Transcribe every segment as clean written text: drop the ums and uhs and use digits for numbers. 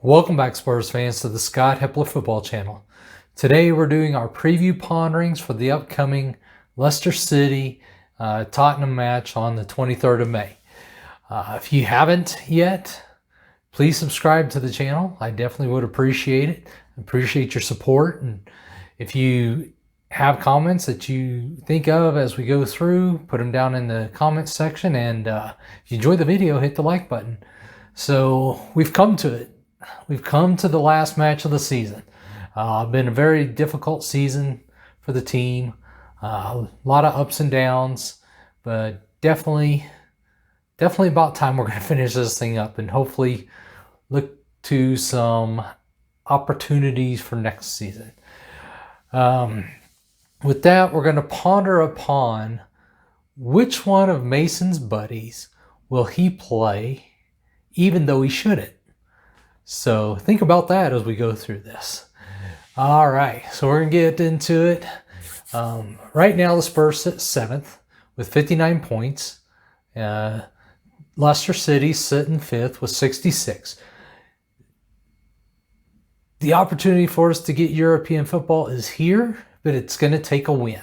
Welcome back, Spurs fans, to the Scott Hepler Football Channel. Today we're doing our preview ponderings for the upcoming Leicester City Tottenham match on the 23rd of May. If you haven't yet, please subscribe to the channel. I definitely would appreciate it. Appreciate your support. And if you have comments that you think of as we go through, put them down in the comments section. And if you enjoy the video, hit the like button. So we've come to it. We've come to the last match of the season. Been a very difficult season for the team. A lot of ups and downs, but definitely about time we're going to finish this thing up and hopefully look to some opportunities for next season. With that, we're going to ponder upon which one of Mason's buddies will he play even though he shouldn't. So think about that as we go through this. All right, so we're going to get into it. Right now, the Spurs sit 7th with 59 points. Leicester City sitting 5th with 66. The opportunity for us to get European football is here, but it's going to take a win.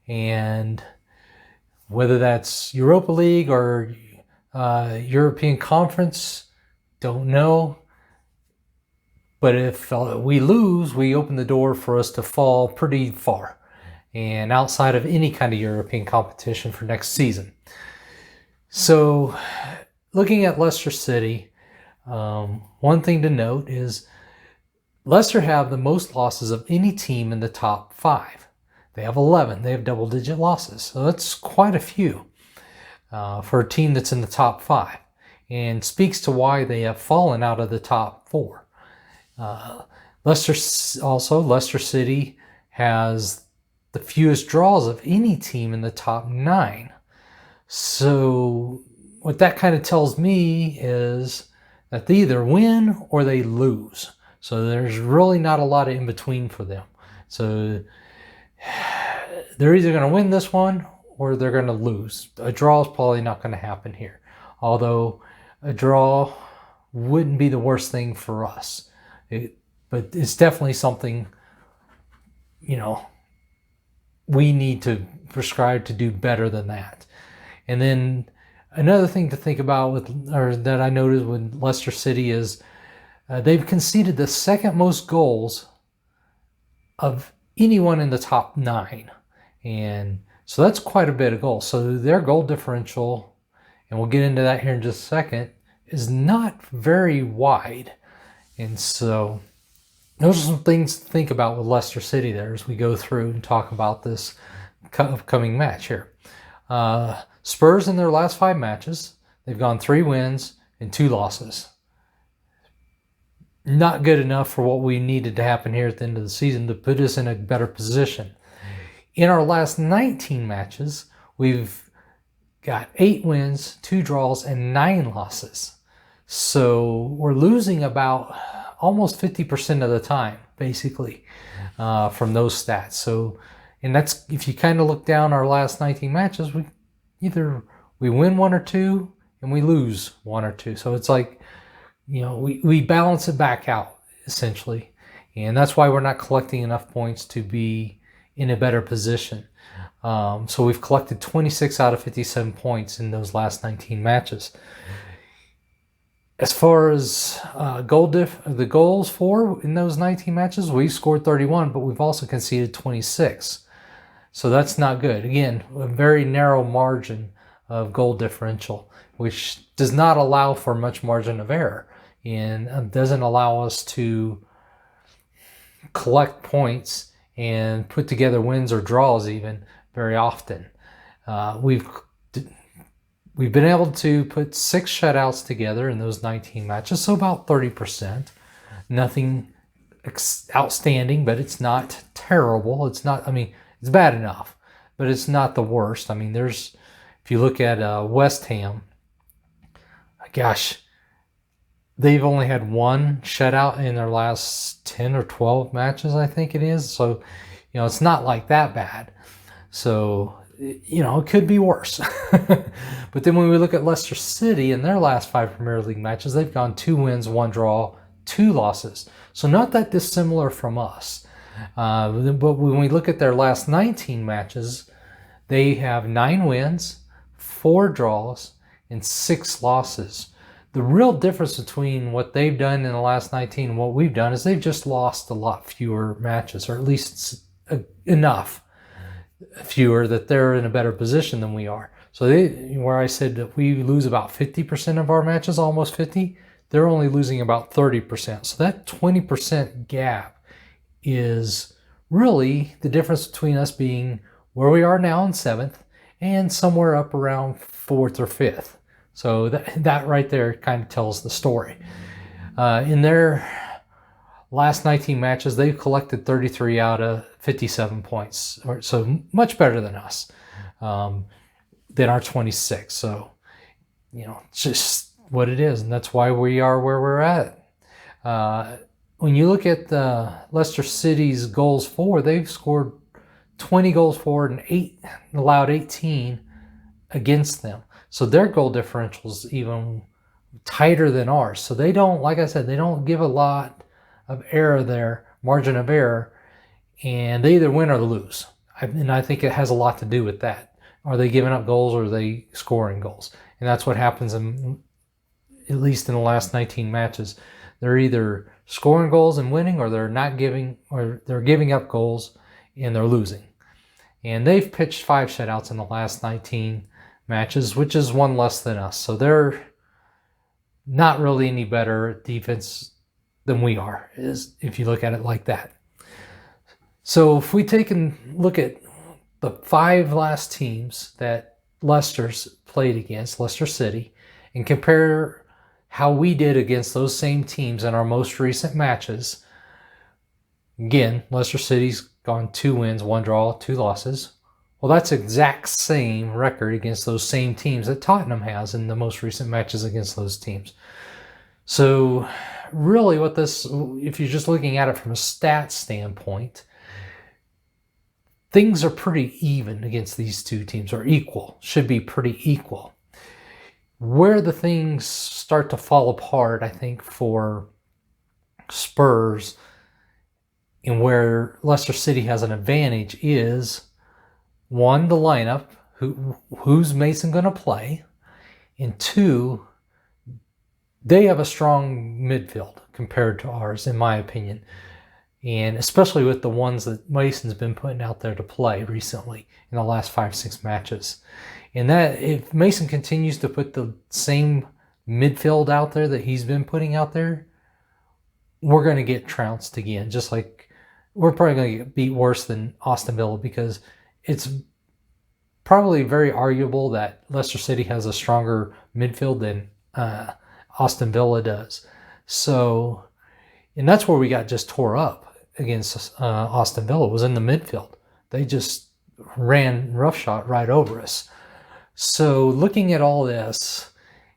And whether that's Europa League or European Conference, don't know. But if we lose, we open the door for us to fall pretty far and outside of any kind of European competition for next season. So looking at Leicester City, one thing to note is Leicester have the most losses of any team in the top 5. They have 11. They have double-digit losses. So that's quite a few for a team that's in the top 5 and speaks to why they have fallen out of the top 4. Leicester City has the fewest draws of any team in the top 9. So what that kind of tells me is that they either win or they lose. So there's really not a lot of in between for them. So they're either going to win this one or they're going to lose. A draw is probably not going to happen here. Although a draw wouldn't be the worst thing for us. But it's definitely something, we need to prescribe to do better than that. And then another thing to think about that I noticed with Leicester City is they've conceded the second most goals of anyone in the top 9. And so that's quite a bit of goals. So their goal differential, and we'll get into that here in just a second, is not very wide. And so those are some things to think about with Leicester City there as we go through and talk about this upcoming match here. Spurs in their last 5 matches, they've gone 3 wins and 2 losses. Not good enough for what we needed to happen here at the end of the season to put us in a better position. In our last 19 matches, we've got 8 wins, 2 draws, and 9 losses. So we're losing about almost 50% of the time, basically, from those stats. So, and that's, if you kind of look down our last 19 matches, we win 1 or 2 and we lose 1 or 2. So it's like, we balance it back out, essentially. And that's why we're not collecting enough points to be in a better position. So we've collected 26 out of 57 points in those last 19 matches. As far as the goals for in those 19 matches, we scored 31, but we've also conceded 26. So that's not good. Again, a very narrow margin of goal differential, which does not allow for much margin of error and doesn't allow us to collect points and put together wins or draws even very often. We've been able to put 6 shutouts together in those 19 matches, so about 30%. Nothing outstanding, but it's not terrible. It's not, it's bad enough, but it's not the worst. If you look at West Ham, gosh, they've only had 1 shutout in their last 10 or 12 matches, I think it is. So, it's not like that bad. So, it could be worse. But then when we look at Leicester City in their last 5 Premier League matches, they've gone 2 wins, 1 draw, 2 losses. So not that dissimilar from us. But when we look at their last 19 matches, they have 9 wins, 4 draws, and 6 losses. The real difference between what they've done in the last 19 and what we've done is they've just lost a lot fewer matches, or at least enough fewer that they're in a better position than we are. So where I said that we lose about 50% of our matches, almost 50, they're only losing about 30%. So that 20% gap is really the difference between us being where we are now in 7th and somewhere up around 4th or 5th. So that right there kind of tells the story. In their last 19 matches, they've collected 33 out of 57 points. So much better than us, than our 26. So, it's just what it is. And that's why we are where we're at. When you look at Leicester City's goals for, they've scored 20 goals for and allowed 18 against them. So their goal differential is even tighter than ours. So they don't, like I said, they don't give a lot of error there, margin of error, and they either win or lose. And I think it has a lot to do with that. Are they giving up goals or are they scoring goals? And that's what happens at least in the last 19 matches. They're either scoring goals and winning, or they're giving up goals and they're losing. And they've pitched 5 shutouts in the last 19 matches, which is 1 less than us. So they're not really any better at defense than we are, if you look at it like that. So if we take and look at the 5 last teams that Leicester's played against, Leicester City, and compare how we did against those same teams in our most recent matches. Again, Leicester City's gone 2 wins, 1 draw, 2 losses. Well, that's exact same record against those same teams that Tottenham has in the most recent matches against those teams. So really if you're just looking at it from a stats standpoint, things are pretty even against these 2 teams, or equal, should be pretty equal. Where the things start to fall apart, I think, for Spurs, and where Leicester City has an advantage is, 1, the lineup, who's Mason going to play, and 2, they have a strong midfield compared to ours, in my opinion, and especially with the ones that Mason's been putting out there to play recently in the last 5-6 matches. And that, if Mason continues to put the same midfield out there that he's been putting out there, we're going to get trounced again. Just like we're probably going to get beat worse than Aston Villa, because it's probably very arguable that Leicester City has a stronger midfield than Aston Villa does. So, and that's where we got just tore up against Aston Villa, was in the midfield. They just ran roughshod right over us. So looking at all this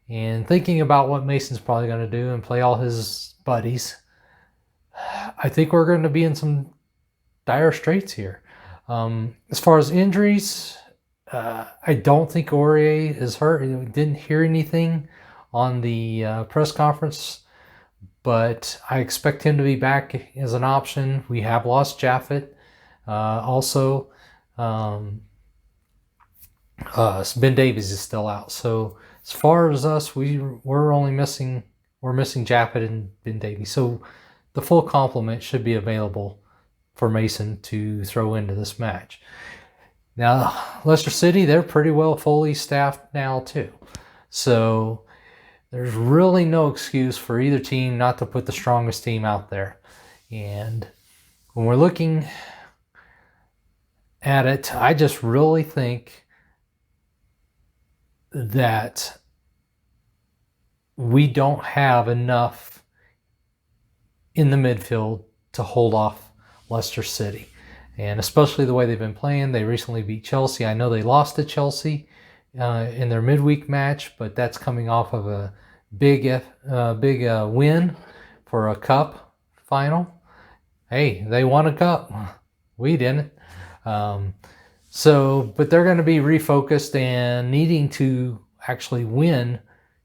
and thinking about what Mason's probably going to do and play all his buddies, I think we're going to be in some dire straits here. As far as injuries, I don't think Aurier is hurt. We didn't hear anything on the press conference, but I expect him to be back as an option. We have lost Jaffet. Also, Ben Davies is still out. So as far as us, we're missing Jaffet and Ben Davies. So the full complement should be available for Mason to throw into this match. Now, Leicester City, they're pretty well fully staffed now too. So there's really no excuse for either team not to put the strongest team out there. And when we're looking at it, I just really think that we don't have enough in the midfield to hold off Leicester City. And especially the way they've been playing. They recently beat Chelsea. I know they lost to Chelsea in their midweek match, but that's coming off of a big win for a cup final. Hey, they won a cup. We didn't. But they're going to be refocused and needing to actually win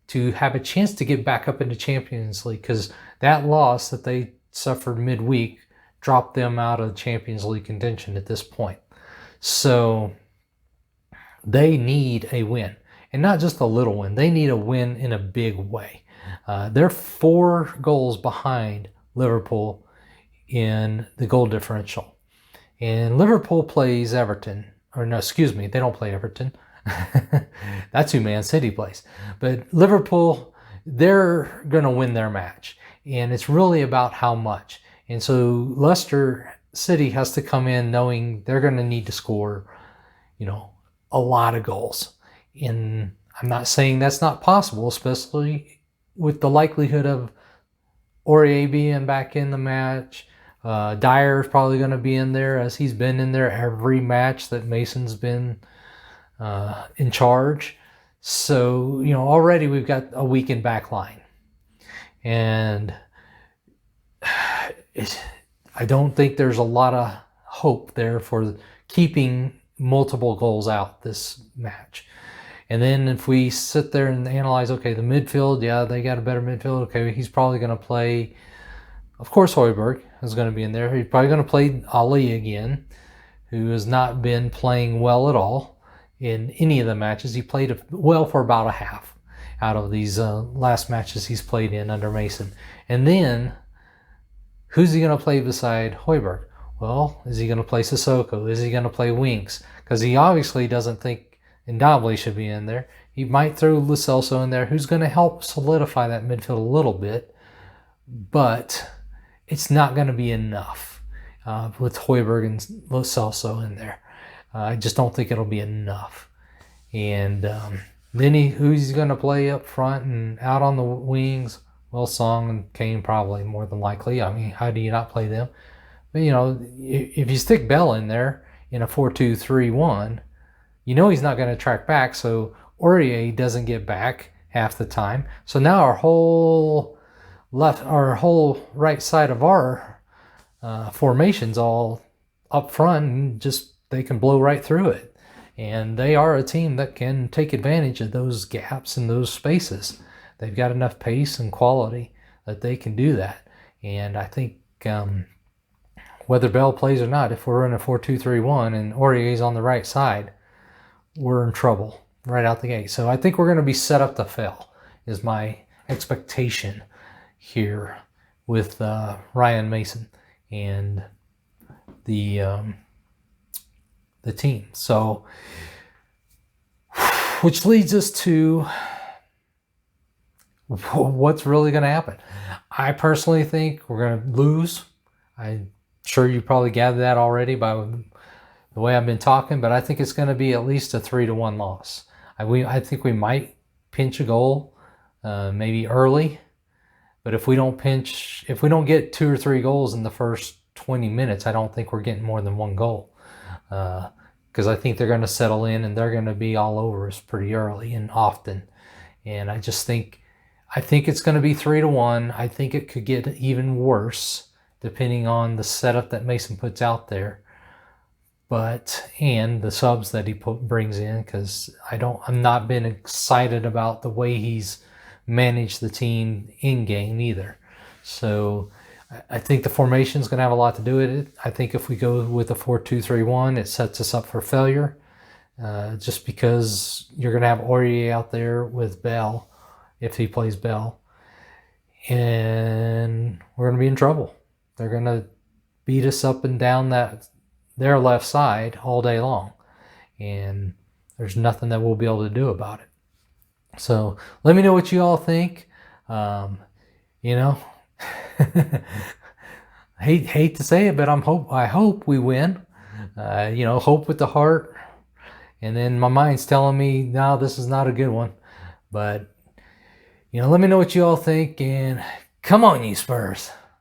to have a chance to get back up into Champions League, because That loss that they suffered midweek dropped them out of Champions League contention at this point. So they need a win, and not just a little win. They need a win in a big way. They're 4 goals behind Liverpool in the goal differential. And Liverpool plays Everton. Or no, excuse me, they don't play Everton. That's who Man City plays. But Liverpool, they're going to win their match. And it's really about how much. And so Leicester City has to come in knowing they're going to need to score, a lot of goals. And I'm not saying that's not possible, especially with the likelihood of Aurier being back in the match. Dyer is probably going to be in there, as he's been in there every match that Mason's been in charge. So, already we've got a weakened back line. And I don't think there's a lot of hope there for keeping multiple goals out this match. And then if we sit there and analyze, okay, the midfield, yeah, they got a better midfield. Okay, he's probably going to play, of course, Højbjerg is going to be in there. He's probably going to play Ali again, who has not been playing well at all in any of the matches. He played well for about a half out of these last matches he's played in under Mason. And then, who's he going to play beside Højbjerg? Well, is he going to play Sissoko? Is he going to play Winks? Because he obviously doesn't think Ndombele should be in there. He might throw Lo Celso in there, who's going to help solidify that midfield a little bit. But it's not going to be enough with Højbjerg and Lo Celso in there. I just don't think it'll be enough. And then who's he going to play up front and out on the wings? Well, Song and Kane probably more than likely. I mean, how do you not play them? But, if you stick Bell in there in a 4-2-3-1, he's not going to track back. So Aurier doesn't get back half the time. So now our whole right side of our formation's all up front, and just they can blow right through it. And they are a team that can take advantage of those gaps and those spaces. They've got enough pace and quality that they can do that. And I think whether Bell plays or not, if we're in a 4-2-3-1 and Aurier's on the right side, we're in trouble right out the gate. So I think we're going to be set up to fail, is my expectation here with Ryan Mason and the team. So, which leads us to what's really going to happen. I personally think we're going to lose. I'm sure you probably gathered that already by the way I've been talking, but I think it's going to be at least a 3-1 loss. I think we might pinch a goal, maybe early, but if we don't get 2 or 3 goals in the first 20 minutes, I don't think we're getting more than 1 goal. Because I think they're going to settle in and they're going to be all over us pretty early and often. And I think it's going to be 3-1. I think it could get even worse depending on the setup that Mason puts out there. And the subs that he brings in, because I'm not been excited about the way he's managed the team in game either. So I think the formation is going to have a lot to do with it. I think if we go with a 4-2-3-1, it sets us up for failure, just because you're going to have Aurier out there with Bell if he plays Bell, and we're going to be in trouble. They're going to beat us up and down their left side all day long, and there's nothing that we'll be able to do about it. So let me know what you all think. Hate to say it, but I hope we win. Hope with the heart, and then my mind's telling me, no, this is not a good one. But let me know what you all think, and come on, you Spurs.